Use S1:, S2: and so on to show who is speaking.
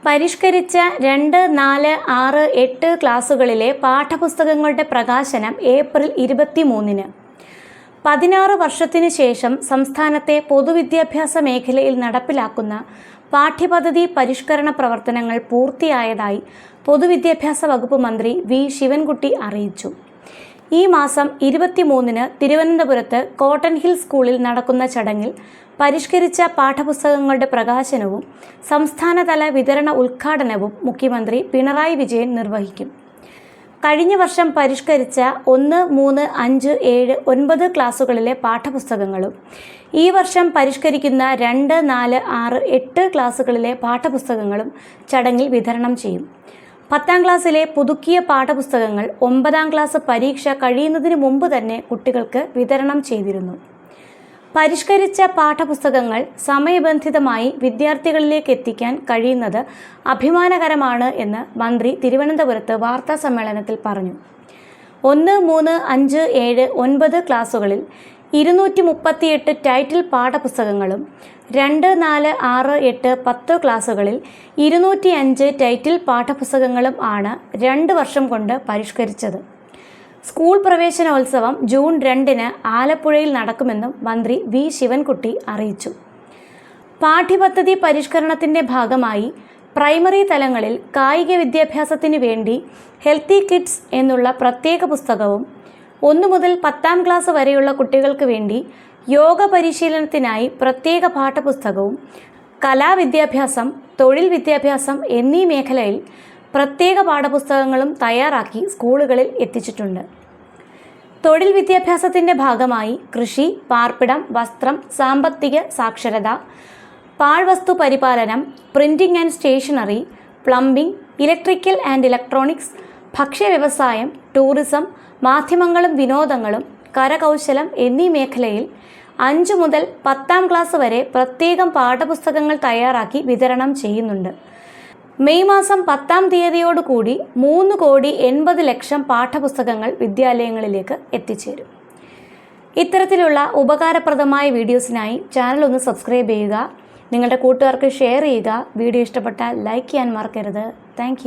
S1: പരിഷ്കരിച്ച 2, 4, 6, 8 ക്ലാസുകളിലെ പാഠപുസ്തകങ്ങളുടെ പ്രകാശനം ഏപ്രിൽ 23-ന്. 16 വർഷത്തിനു ശേഷം സംസ്ഥാനത്തെ പൊതുവിദ്യാഭ്യാസ മേഖലയിൽ നടപ്പിലാക്കുന്ന പാഠ്യപദ്ധതി പരിഷ്കരണ പ്രവർത്തനങ്ങൾ പൂർത്തിയായതായി പൊതുവിദ്യാഭ്യാസ വകുപ്പ് മന്ത്രി വി ശിവൻകുട്ടി അറിയിച്ചു. ഈ മാസം 23-ന് തിരുവനന്തപുരത്ത് കോട്ടൺ ഹിൽ സ്കൂളിൽ നടക്കുന്ന ചടങ്ങിൽ പരിഷ്കരിച്ച പാഠപുസ്തകങ്ങളുടെ പ്രകാശനവും സംസ്ഥാനതല വിതരണ ഉദ്ഘാടനവും മുഖ്യമന്ത്രി പിണറായി വിജയൻ നിർവഹിക്കും. കഴിഞ്ഞ വർഷം പരിഷ്കരിച്ച 1, 3, 5, 7, 9 ക്ലാസുകളിലെ പാഠപുസ്തകങ്ങളും ഈ വർഷം പരിഷ്കരിക്കുന്ന 2, 4, 6, 8 ക്ലാസുകളിലെ പാഠപുസ്തകങ്ങളും ചടങ്ങിൽ വിതരണം ചെയ്യും. 10ാം ക്ലാസ്സിലെ പുതുക്കിയ പാഠപുസ്തകങ്ങൾ 9ാം ക്ലാസ് പരീക്ഷ കഴിയുന്നതിന് മുമ്പ് തന്നെ കുട്ടികൾക്ക് വിതരണം ചെയ്തിരുന്നു. പരിഷ്കരിച്ച പാഠപുസ്തകങ്ങൾ സമയബന്ധിതമായി വിദ്യാർത്ഥികളിലേക്ക് എത്തിക്കാൻ കഴിയുന്നത് അഭിമാനകരമാണ് എന്ന് മന്ത്രി തിരുവനന്തപുരത്ത് വാർത്താ സമ്മേളനത്തിൽ പറഞ്ഞു. 1, 3, 5, 7, 9 ക്ലാസുകളിൽ 238 ടൈറ്റിൽ പാഠപുസ്തകങ്ങളും 2, 4, 6, 8, 10 ക്ലാസുകളിൽ 205 ടൈറ്റിൽ പാഠപുസ്തകങ്ങളും ആണ് 2 വർഷം കൊണ്ട് പരിഷ്കരിച്ചത്. സ്കൂൾ പ്രവേശനോത്സവം ജൂൺ 2-ന് ആലപ്പുഴയിൽ നടക്കുമെന്നും മന്ത്രി വി ശിവൻകുട്ടി അറിയിച്ചു. പാഠ്യപദ്ധതി പരിഷ്കരണത്തിൻ്റെ ഭാഗമായി പ്രൈമറി തലങ്ങളിൽ കായിക വിദ്യാഭ്യാസത്തിന് വേണ്ടി ഹെൽത്തി കിഡ്സ് എന്നുള്ള പ്രത്യേക പുസ്തകവും 1 മുതൽ 10ാം ക്ലാസ് വരെയുള്ള കുട്ടികൾക്ക് വേണ്ടി യോഗ പരിശീലനത്തിനായി പ്രത്യേക പാഠപുസ്തകവും കലാവിദ്യാഭ്യാസം, തൊഴിൽ വിദ്യാഭ്യാസം എന്നീ മേഖലയിൽ പ്രത്യേക പാഠപുസ്തകങ്ങളും തയ്യാറാക്കി സ്കൂളുകളിൽ എത്തിച്ചിട്ടുണ്ട്. തൊഴിൽ വിദ്യാഭ്യാസത്തിൻ്റെ ഭാഗമായി കൃഷി, പാർപ്പിടം, വസ്ത്രം, സാമ്പത്തിക സാക്ഷരത, പാഴ്വസ്തു പരിപാലനം, printing and stationery, plumbing, electrical and electronics, ഭക്ഷ്യവ്യവസായം, ടൂറിസം, മാധ്യമങ്ങളും വിനോദങ്ങളും, കരകൗശലം എന്നീ മേഖലയിൽ 5 മുതൽ 10ാം ക്ലാസ് വരെ പ്രത്യേകം പാഠപുസ്തകങ്ങൾ തയ്യാറാക്കി വിതരണം ചെയ്യുന്നുണ്ട്. മെയ് മാസം 10ാം തീയതിയോടുകൂടി 3,80,00,000 പാഠപുസ്തകങ്ങൾ വിദ്യാലയങ്ങളിലേക്ക് എത്തിച്ചേരും. ഇത്തരത്തിലുള്ള ഉപകാരപ്രദമായ വീഡിയോസിനായി ചാനൽ ഒന്ന് സബ്സ്ക്രൈബ് ചെയ്യുക. നിങ്ങളുടെ കൂട്ടുകാർക്ക് ഷെയർ ചെയ്യുക. വീഡിയോ ഇഷ്ടപ്പെട്ടാൽ ലൈക്ക് ചെയ്യാൻ മറക്കരുത്. താങ്ക്